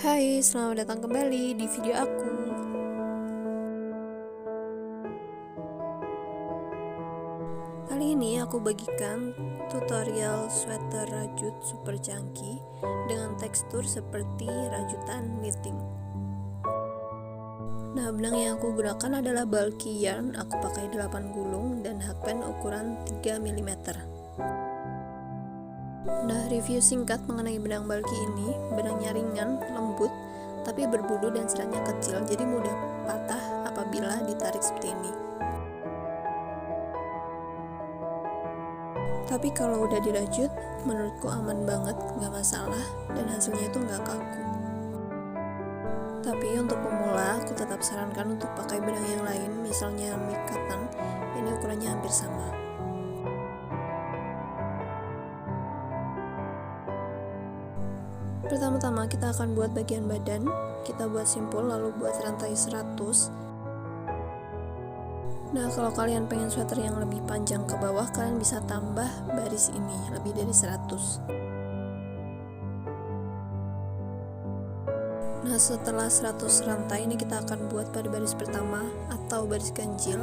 Hai, selamat datang kembali di video aku. Kali ini aku bagikan tutorial sweater rajut super canggih dengan tekstur seperti rajutan knitting. Nah, benang yang aku gunakan adalah bulky yarn, aku pakai 8 gulung dan hakpen ukuran 3 mm. Nah, review singkat mengenai benang bulky ini. Benangnya ringan, lembut, tapi berbulu dan seratnya kecil, jadi mudah patah apabila ditarik seperti ini. Tapi kalau udah dirajut, menurutku aman banget, nggak masalah, dan hasilnya itu nggak kaku. Tapi untuk pemula, aku tetap sarankan untuk pakai benang yang lain, misalnya mic cotton. Ini ukurannya hampir sama. Pertama-tama kita akan buat bagian badan. Kita buat simpul, lalu buat rantai 100. Nah, kalau kalian pengen sweater yang lebih panjang ke bawah, kalian bisa tambah baris ini, lebih dari 100. Nah, setelah 100 rantai ini kita akan buat pada baris pertama atau baris ganjil,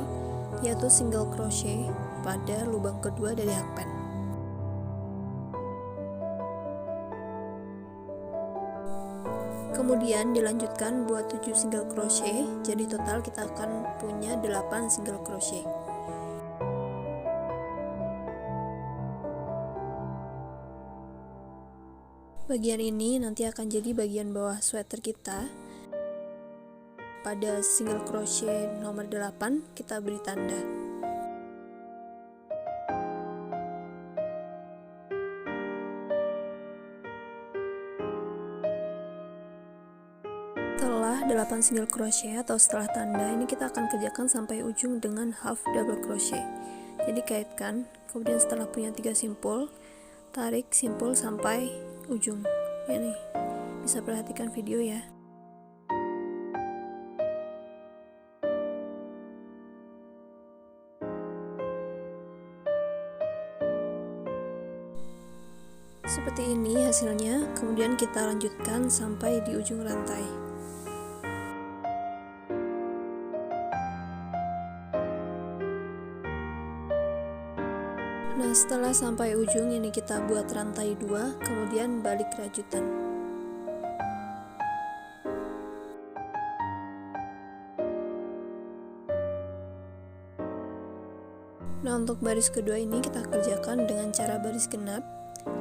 yaitu single crochet pada lubang kedua dari hakpen. Kemudian dilanjutkan buat 7 single crochet, jadi total kita akan punya 8 single crochet. Bagian ini nanti akan jadi bagian bawah sweater kita. Pada single crochet nomor 8 kita beri tanda. Setelah 8 single crochet atau setelah tanda ini, kita akan kerjakan sampai ujung dengan half double crochet. Jadi kaitkan, kemudian setelah punya 3 simpul, tarik simpul sampai ujung. Ini bisa perhatikan video ya. Seperti ini hasilnya, kemudian kita lanjutkan sampai di ujung rantai. Nah, setelah sampai ujung ini kita buat rantai 2, kemudian balik rajutan. Nah, untuk baris kedua ini kita kerjakan dengan cara baris genap.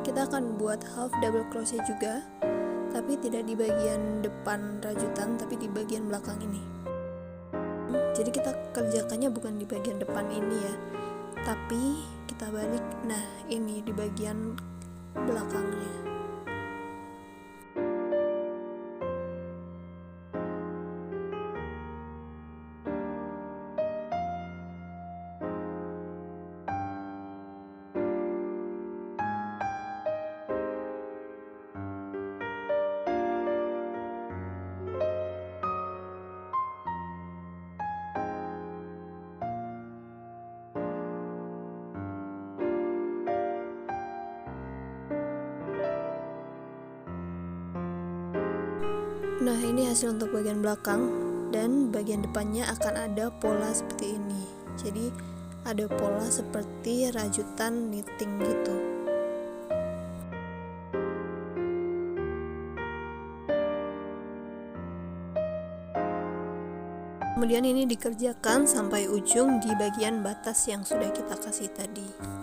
Kita akan buat half double crochet juga, tapi tidak di bagian depan rajutan, tapi di bagian belakang ini. Jadi kita kerjakannya bukan di bagian depan ini ya, tapi kita balik. Nah, ini di bagian belakangnya. Nah, ini hasil untuk bagian belakang, dan bagian depannya akan ada pola seperti ini. Jadi ada pola seperti rajutan knitting gitu. Kemudian ini dikerjakan sampai ujung di bagian batas yang sudah kita kasih tadi.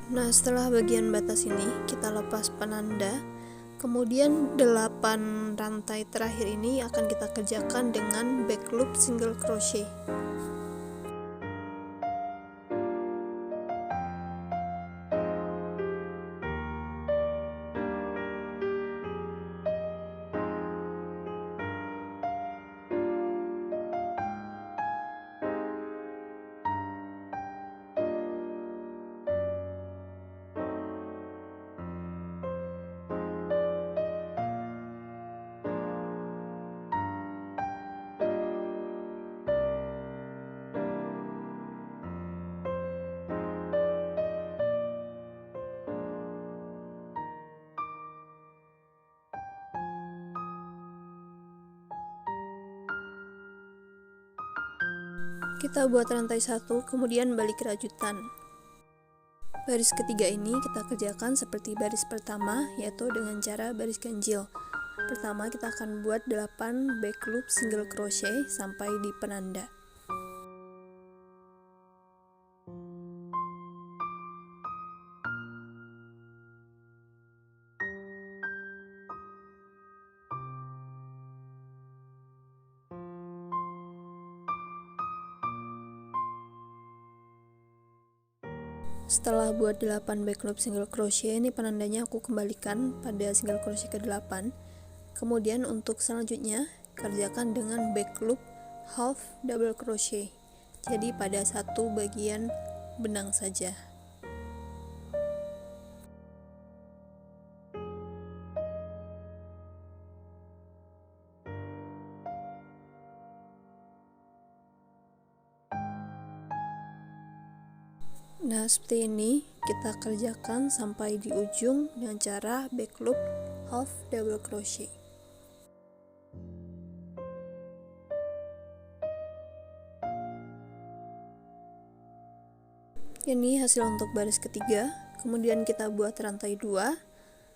Nah, setelah bagian batas ini kita lepas penanda, kemudian 8 rantai terakhir ini akan kita kerjakan dengan back loop single crochet. Kita buat rantai 1, kemudian balik rajutan. Baris ketiga ini kita kerjakan seperti baris pertama, yaitu dengan cara baris ganjil. Pertama kita akan buat 8 back loop single crochet sampai di penanda. Setelah buat 8 back loop single crochet, ini penandanya aku kembalikan pada single crochet ke-8. Kemudian untuk selanjutnya kerjakan dengan back loop half double crochet. Jadi pada satu bagian benang saja. Nah, seperti ini kita kerjakan sampai di ujung dengan cara back loop half double crochet. Ini hasil untuk baris ketiga. Kemudian kita buat rantai 2,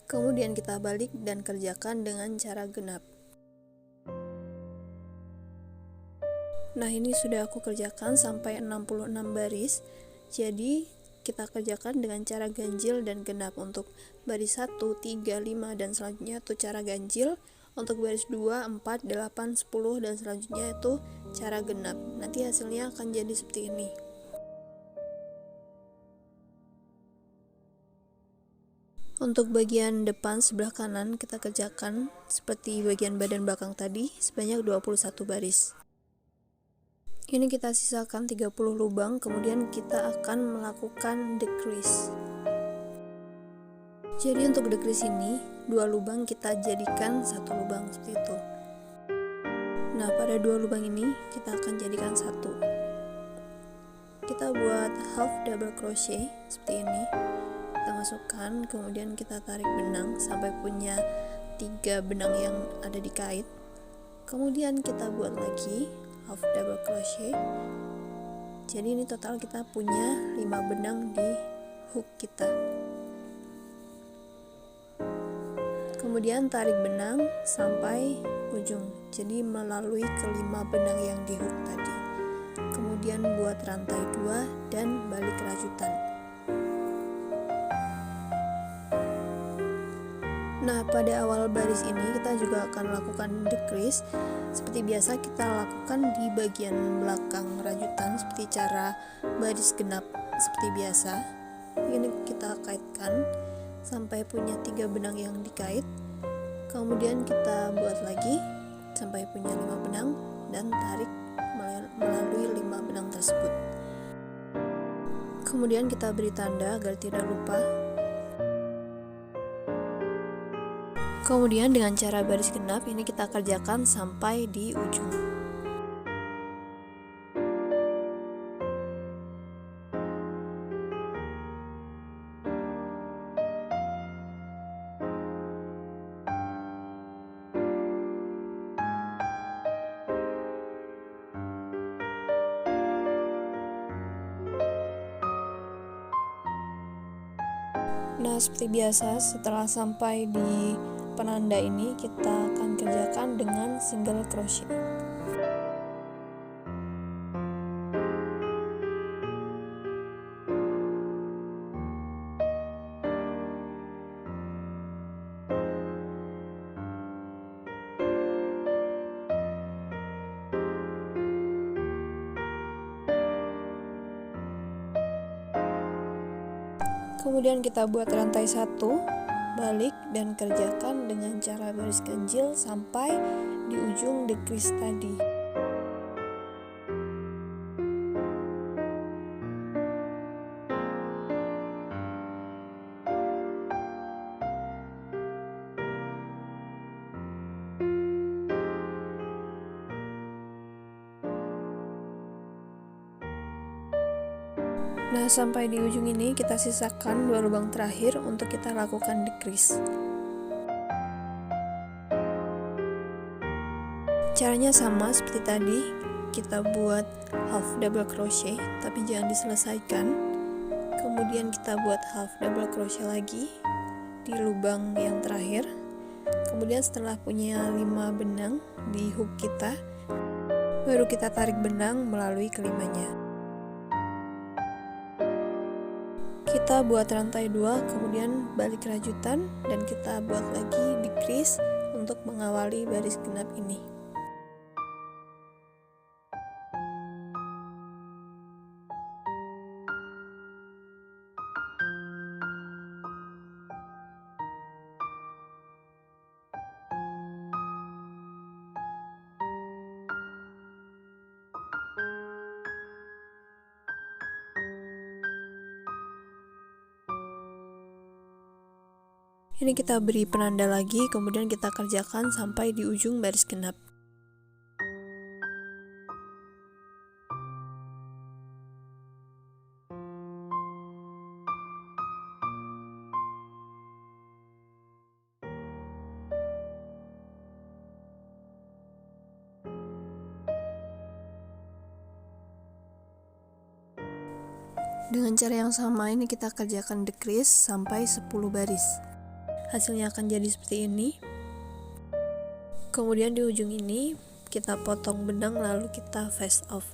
kemudian kita balik dan kerjakan dengan cara genap. Nah, ini sudah aku kerjakan sampai 66 baris. Jadi kita kerjakan dengan cara ganjil dan genap. Untuk baris 1, 3, 5 dan selanjutnya itu cara ganjil. Untuk baris 2, 4, 8, 10 dan selanjutnya itu cara genap. Nanti hasilnya akan jadi seperti ini. Untuk bagian depan sebelah kanan kita kerjakan seperti bagian badan belakang tadi sebanyak 21 baris. Ini kita sisakan 30 lubang, kemudian kita akan melakukan decrease. Jadi untuk decrease ini 2 lubang kita jadikan 1 lubang seperti itu. Nah, pada 2 lubang ini kita akan jadikan 1. Kita buat half double crochet seperti ini. Kita masukkan, kemudian kita tarik benang sampai punya 3 benang yang ada di kait. Kemudian kita buat lagi half double crochet. Jadi ini total kita punya 5 benang di hook kita. Kemudian tarik benang sampai ujung, jadi melalui kelima benang yang di hook tadi. Kemudian buat rantai 2 dan balik rajutan. Nah, pada awal baris ini kita juga akan lakukan decrease. Seperti biasa kita lakukan di bagian belakang rajutan seperti cara baris genap seperti biasa. Ini kita kaitkan sampai punya 3 benang yang dikait. Kemudian kita buat lagi sampai punya 5 benang dan tarik melalui 5 benang tersebut. Kemudian kita beri tanda agar tidak lupa. Kemudian dengan cara baris genap ini kita kerjakan sampai di ujung. Nah, seperti biasa setelah sampai di penanda ini kita akan kerjakan dengan single crochet. Kemudian kita buat rantai 1, balik dan kerjakan dengan cara baris ganjil sampai di ujung decrease tadi. Nah, sampai di ujung ini kita sisakan 2 lubang terakhir untuk kita lakukan decrease. Caranya sama seperti tadi, kita buat half double crochet tapi jangan diselesaikan. Kemudian kita buat half double crochet lagi di lubang yang terakhir. Kemudian setelah punya 5 benang di hook kita, baru kita tarik benang melalui kelimanya. Kita buat rantai 2, kemudian balik rajutan dan kita buat lagi decrease untuk mengawali baris genap ini. Ini kita beri penanda lagi, kemudian kita kerjakan sampai di ujung baris genap. Dengan cara yang sama ini kita kerjakan decrease sampai 10 baris. Hasilnya akan jadi seperti ini. Kemudian di ujung ini kita potong benang lalu kita face off.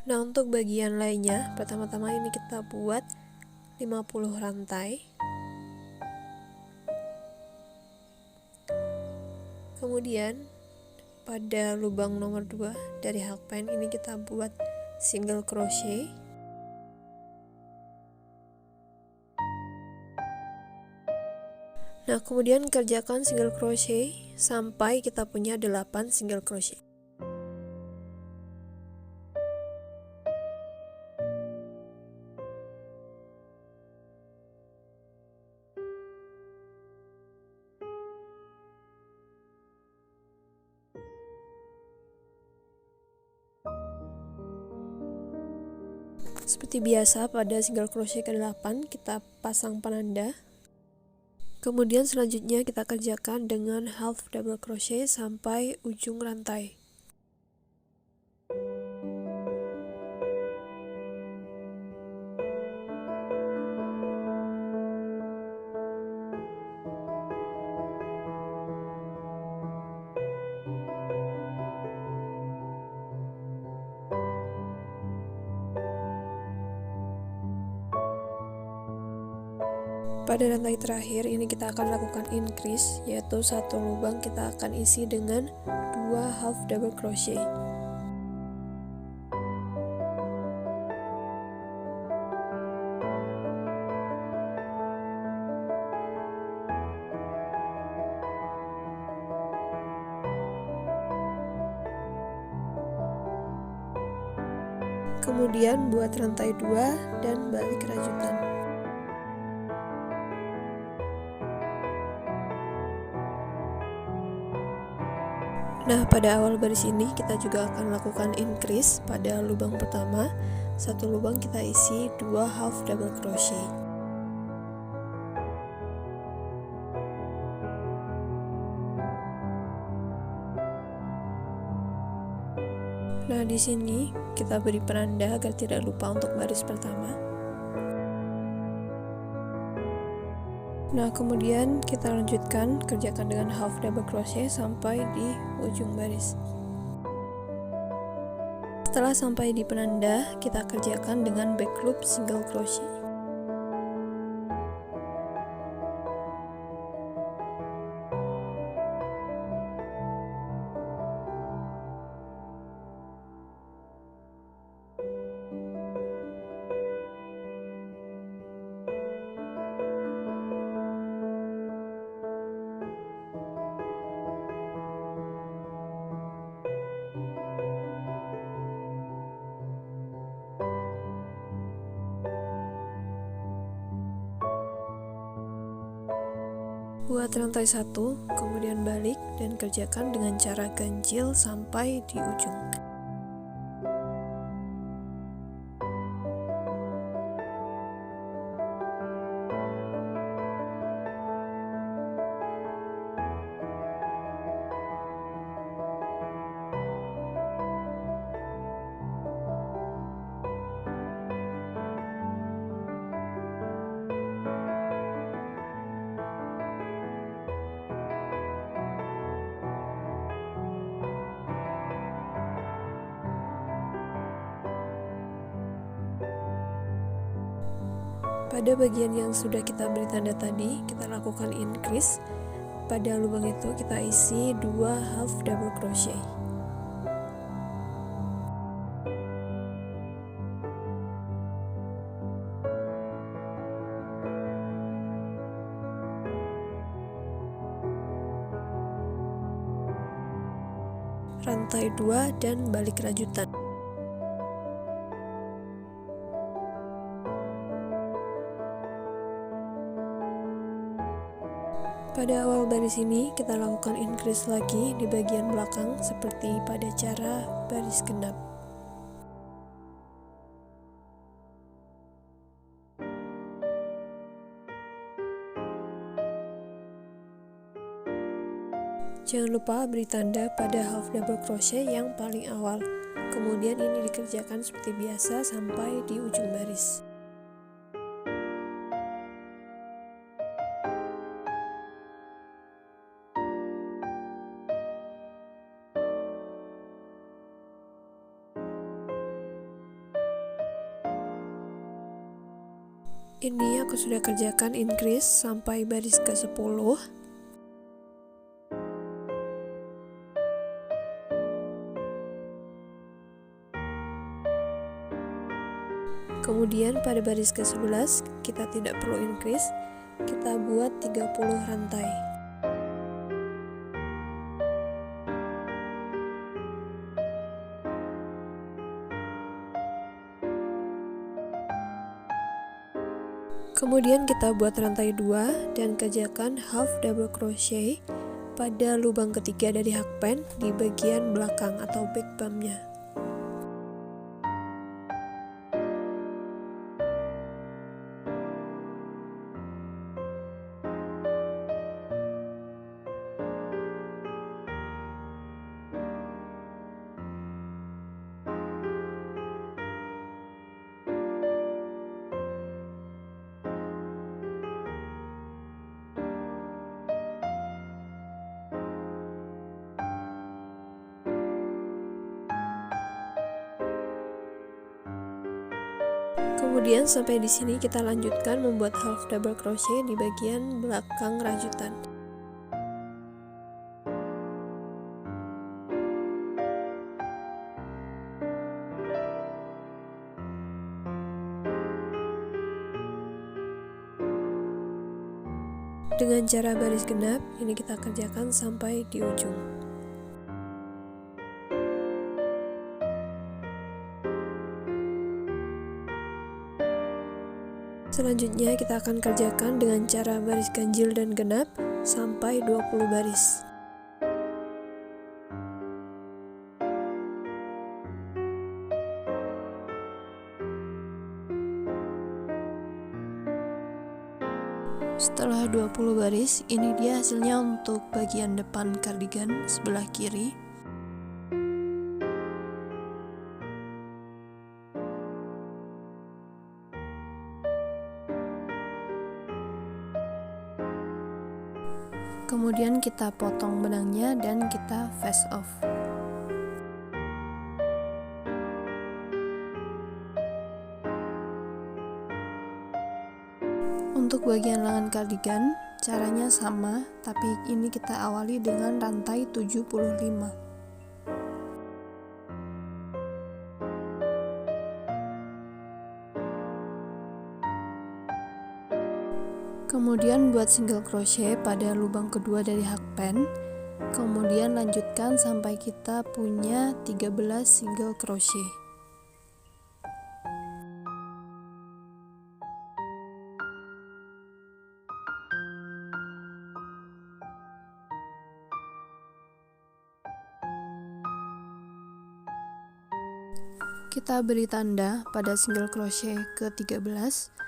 Nah, untuk bagian lainnya, pertama-tama ini kita buat 50 rantai. Kemudian pada lubang nomor 2 dari hakpen ini kita buat single crochet. Nah, kemudian kerjakan single crochet sampai kita punya 8 single crochet. Seperti biasa pada single crochet ke-8 kita pasang penanda. Kemudian selanjutnya kita kerjakan dengan half double crochet sampai ujung rantai. Pada rantai terakhir ini kita akan lakukan increase, yaitu satu lubang kita akan isi dengan 2 half double crochet. Kemudian buat rantai 2 dan balik rajutan. Nah, pada awal baris ini kita juga akan lakukan increase pada lubang pertama. Satu lubang kita isi 2 half double crochet. Nah, di sini kita beri penanda agar tidak lupa untuk baris pertama. Nah, kemudian kita lanjutkan kerjakan dengan half double crochet sampai di ujung baris. Setelah sampai di penanda, kita kerjakan dengan back loop single crochet. Buat rantai 1, kemudian balik dan kerjakan dengan cara ganjil sampai di ujung. Pada bagian yang sudah kita beri tanda tadi, kita lakukan increase. Pada lubang itu kita isi 2 half double crochet. Rantai 2 dan balik rajutan. Pada awal baris ini kita lakukan increase lagi di bagian belakang seperti pada cara baris genap. Jangan lupa beri tanda pada half double crochet yang paling awal. Kemudian ini dikerjakan seperti biasa sampai di ujung baris. Ini aku sudah kerjakan increase sampai baris ke-10. Kemudian pada baris ke-11 kita tidak perlu increase, kita buat 30 rantai. Kemudian kita buat rantai 2 dan kerjakan half double crochet pada lubang ketiga dari hakpen di bagian belakang atau back bump-nya. Kemudian sampai di sini kita lanjutkan membuat half double crochet di bagian belakang rajutan. Dengan cara baris genap, ini kita kerjakan sampai di ujung. Selanjutnya kita akan kerjakan dengan cara baris ganjil dan genap sampai 20 baris. Setelah 20 baris, ini dia hasilnya untuk bagian depan kardigan sebelah kiri. Kemudian kita potong benangnya dan kita face off. Untuk bagian lengan kardigan, caranya sama, tapi ini kita awali dengan rantai 75. Kemudian buat single crochet pada lubang kedua dari hakpen. Kemudian lanjutkan sampai kita punya 13 single crochet. Kita beri tanda pada single crochet ke-13.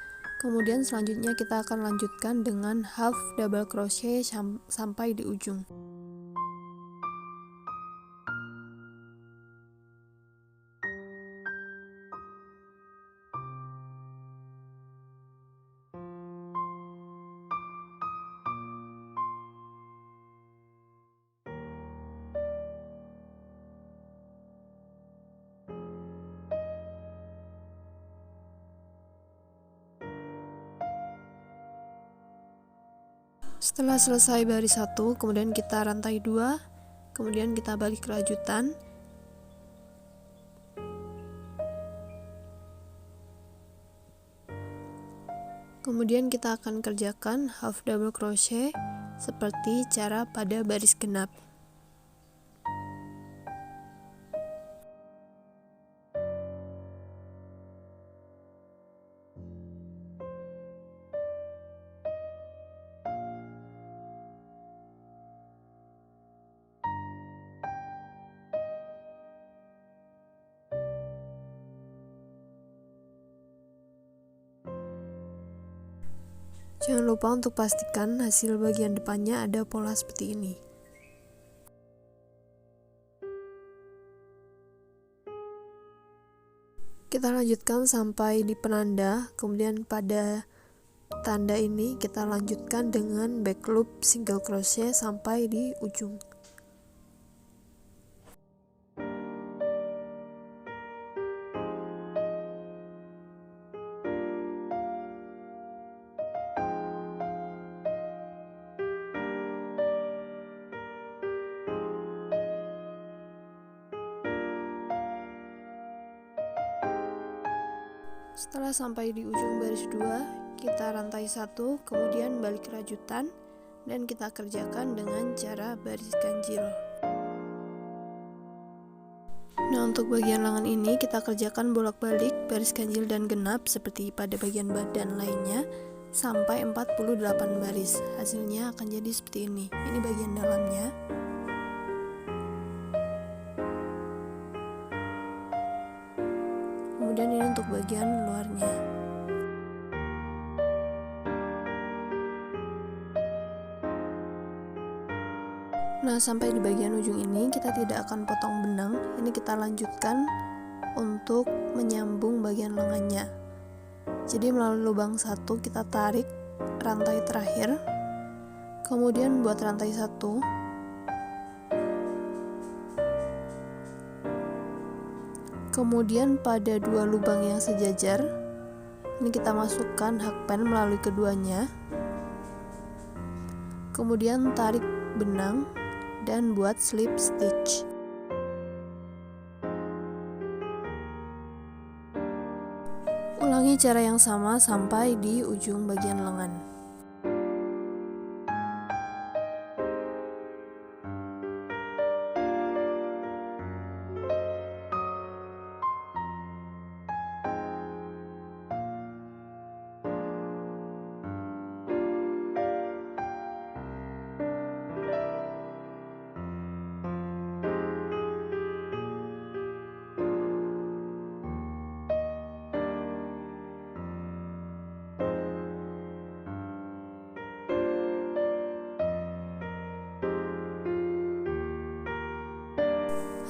Kemudian selanjutnya kita akan lanjutkan dengan half double crochet sampai di ujung. Setelah selesai baris 1, kemudian kita rantai 2, kemudian kita balik rajutan. Kemudian kita akan kerjakan half double crochet seperti cara pada baris genap. Jangan lupa untuk pastikan hasil bagian depannya ada pola seperti ini. Kita lanjutkan sampai di penanda, kemudian pada tanda ini kita lanjutkan dengan back loop single crochet sampai di ujung. Setelah sampai di ujung baris 2, kita rantai 1, kemudian balik rajutan, dan kita kerjakan dengan cara baris ganjil. Nah, untuk bagian lengan ini kita kerjakan bolak-balik baris ganjil dan genap seperti pada bagian badan lainnya sampai 48 baris. Hasilnya akan jadi seperti ini. Ini bagian dalamnya. Kemudian ini untuk bagian luarnya. Nah, sampai di bagian ujung ini kita tidak akan potong benang. Ini kita lanjutkan untuk menyambung bagian lengannya. Jadi melalui lubang 1 kita tarik rantai terakhir. Kemudian buat rantai 1. Kemudian pada 2 lubang yang sejajar, ini kita masukkan hakpen melalui keduanya. Kemudian tarik benang dan buat slip stitch. Ulangi cara yang sama sampai di ujung bagian lengan.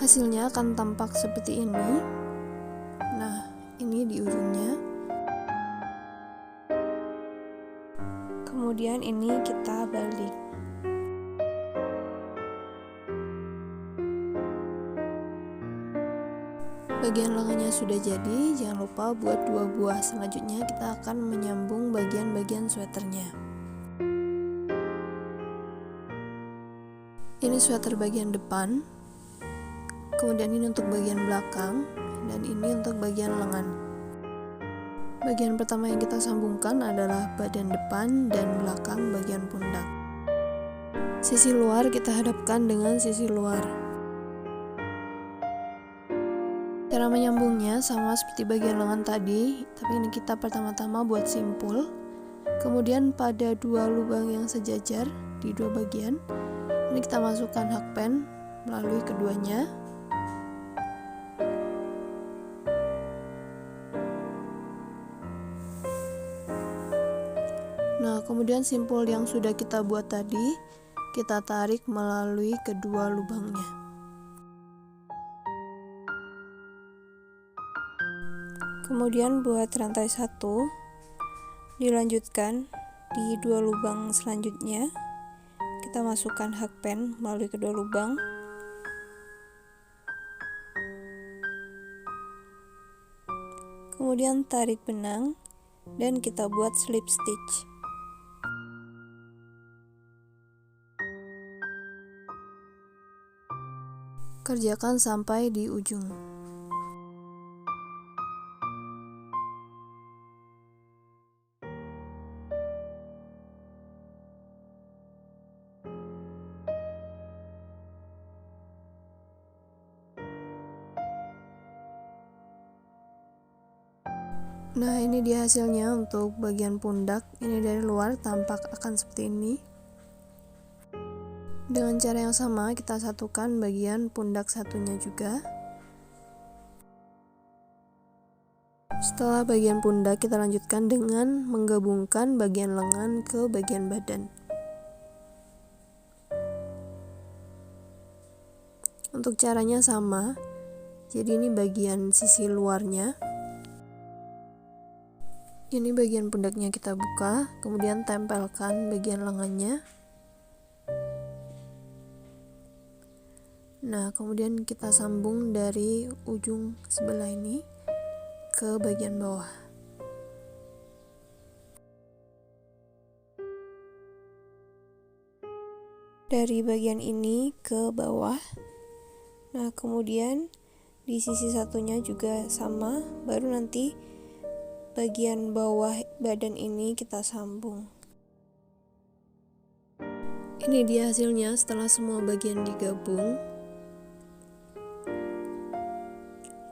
Hasilnya akan tampak seperti ini. Nah, ini di ujungnya. Kemudian ini kita balik. Bagian lengannya sudah jadi, jangan lupa buat 2 buah. Selanjutnya kita akan menyambung bagian-bagian sweaternya. Ini sweater bagian depan. Kemudian ini untuk bagian belakang, dan ini untuk bagian lengan. Bagian pertama yang kita sambungkan adalah badan depan dan belakang bagian pundak. Sisi luar kita hadapkan dengan sisi luar. Cara menyambungnya sama seperti bagian lengan tadi, tapi ini kita pertama-tama buat simpul. Kemudian pada 2 lubang yang sejajar di 2 bagian, ini kita masukkan hakpen melalui keduanya. Nah, kemudian simpul yang sudah kita buat tadi, kita tarik melalui kedua lubangnya. Kemudian buat rantai 1, dilanjutkan di 2 lubang selanjutnya. Kita masukkan hakpen melalui kedua lubang. Kemudian tarik benang dan kita buat slip stitch. Kerjakan sampai di ujung. Nah, ini dia hasilnya untuk bagian pundak. Ini dari luar tampak akan seperti ini. Dengan cara yang sama kita satukan bagian pundak satunya juga. Setelah bagian pundak, kita lanjutkan dengan menggabungkan bagian lengan ke bagian badan. Untuk caranya sama. Jadi ini bagian sisi luarnya. Ini bagian pundaknya kita buka, kemudian tempelkan bagian lengannya. Nah, kemudian kita sambung dari ujung sebelah ini ke bagian bawah. Dari bagian ini ke bawah. Nah, kemudian di sisi satunya juga sama, baru nanti bagian bawah badan ini kita sambung. Ini dia hasilnya setelah semua bagian digabung.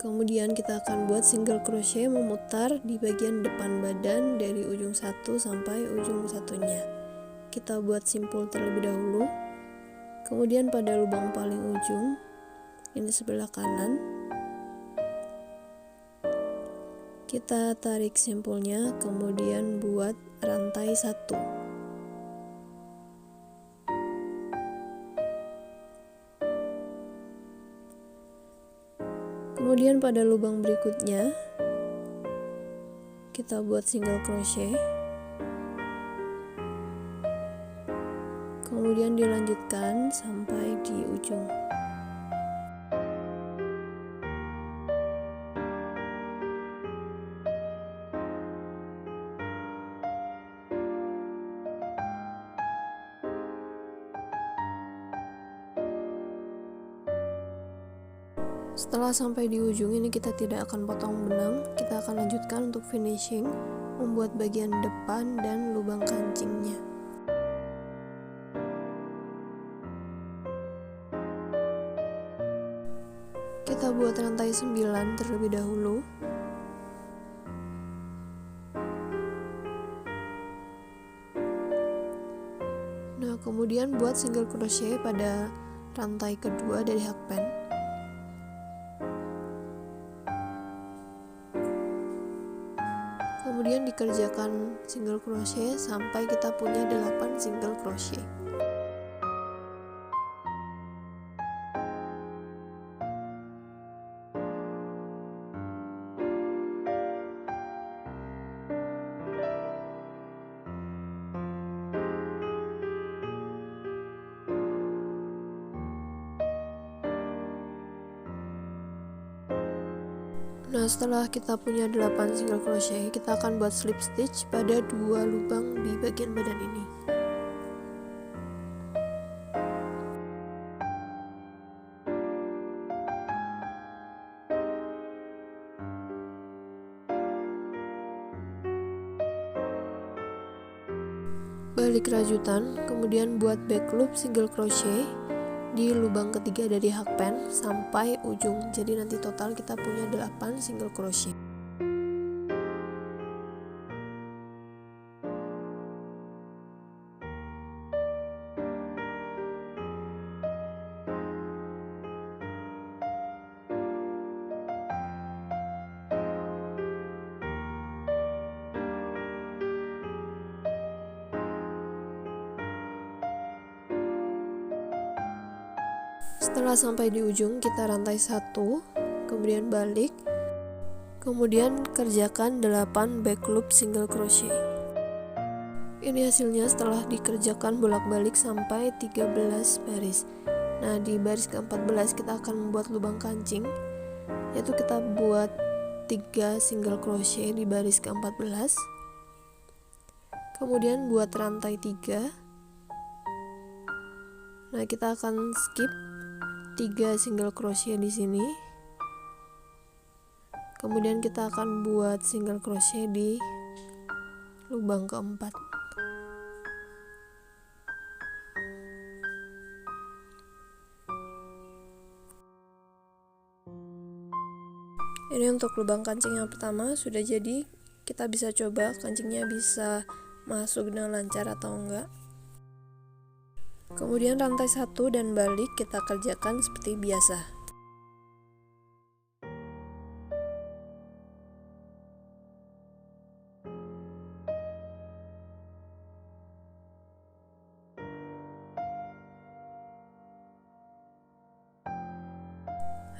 Kemudian kita akan buat single crochet memutar di bagian depan badan dari ujung satu sampai ujung satunya. Kita buat simpul terlebih dahulu. Kemudian pada lubang paling ujung, ini sebelah kanan, kita tarik simpulnya, kemudian buat rantai 1. Kemudian pada lubang berikutnya, kita buat single crochet. Kemudian dilanjutkan sampai di ujung. Setelah sampai di ujung ini kita tidak akan potong benang, kita akan lanjutkan untuk finishing, membuat bagian depan dan lubang kancingnya. Kita buat rantai 9 terlebih dahulu. Nah, kemudian buat single crochet pada rantai kedua dari hakpen. Kemudian dikerjakan single crochet sampai kita punya 8 single crochet. Nah, setelah kita punya 8 single crochet, kita akan buat slip stitch pada 2 lubang di bagian badan ini. Balik rajutan, kemudian buat back loop single crochet di lubang ketiga dari hakpen sampai ujung. Jadi nanti total kita punya 8 single crochet. Setelah sampai di ujung, kita rantai 1, kemudian balik, kemudian kerjakan 8 back loop single crochet. Ini hasilnya setelah dikerjakan bolak-balik sampai 13 baris. Nah, di baris ke-14 kita akan membuat lubang kancing, yaitu kita buat 3 single crochet di baris ke-14, kemudian buat rantai 3. Nah, kita akan skip 3 single crochet di sini. Kemudian kita akan buat single crochet di lubang keempat. Ini untuk lubang kancing yang pertama sudah jadi. Kita bisa coba kancingnya bisa masuk dengan lancar atau enggak. Kemudian rantai 1 dan balik kita kerjakan seperti biasa.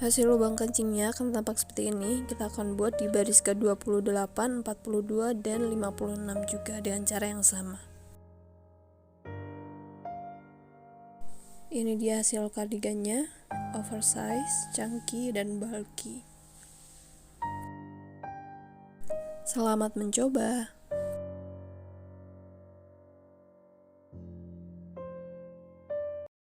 Hasil lubang kancingnya akan tampak seperti ini. Kita akan buat di baris ke-28, 42, dan 56 juga dengan cara yang sama. Ini dia hasil kardigannya, oversize, chunky, dan bulky. Selamat mencoba!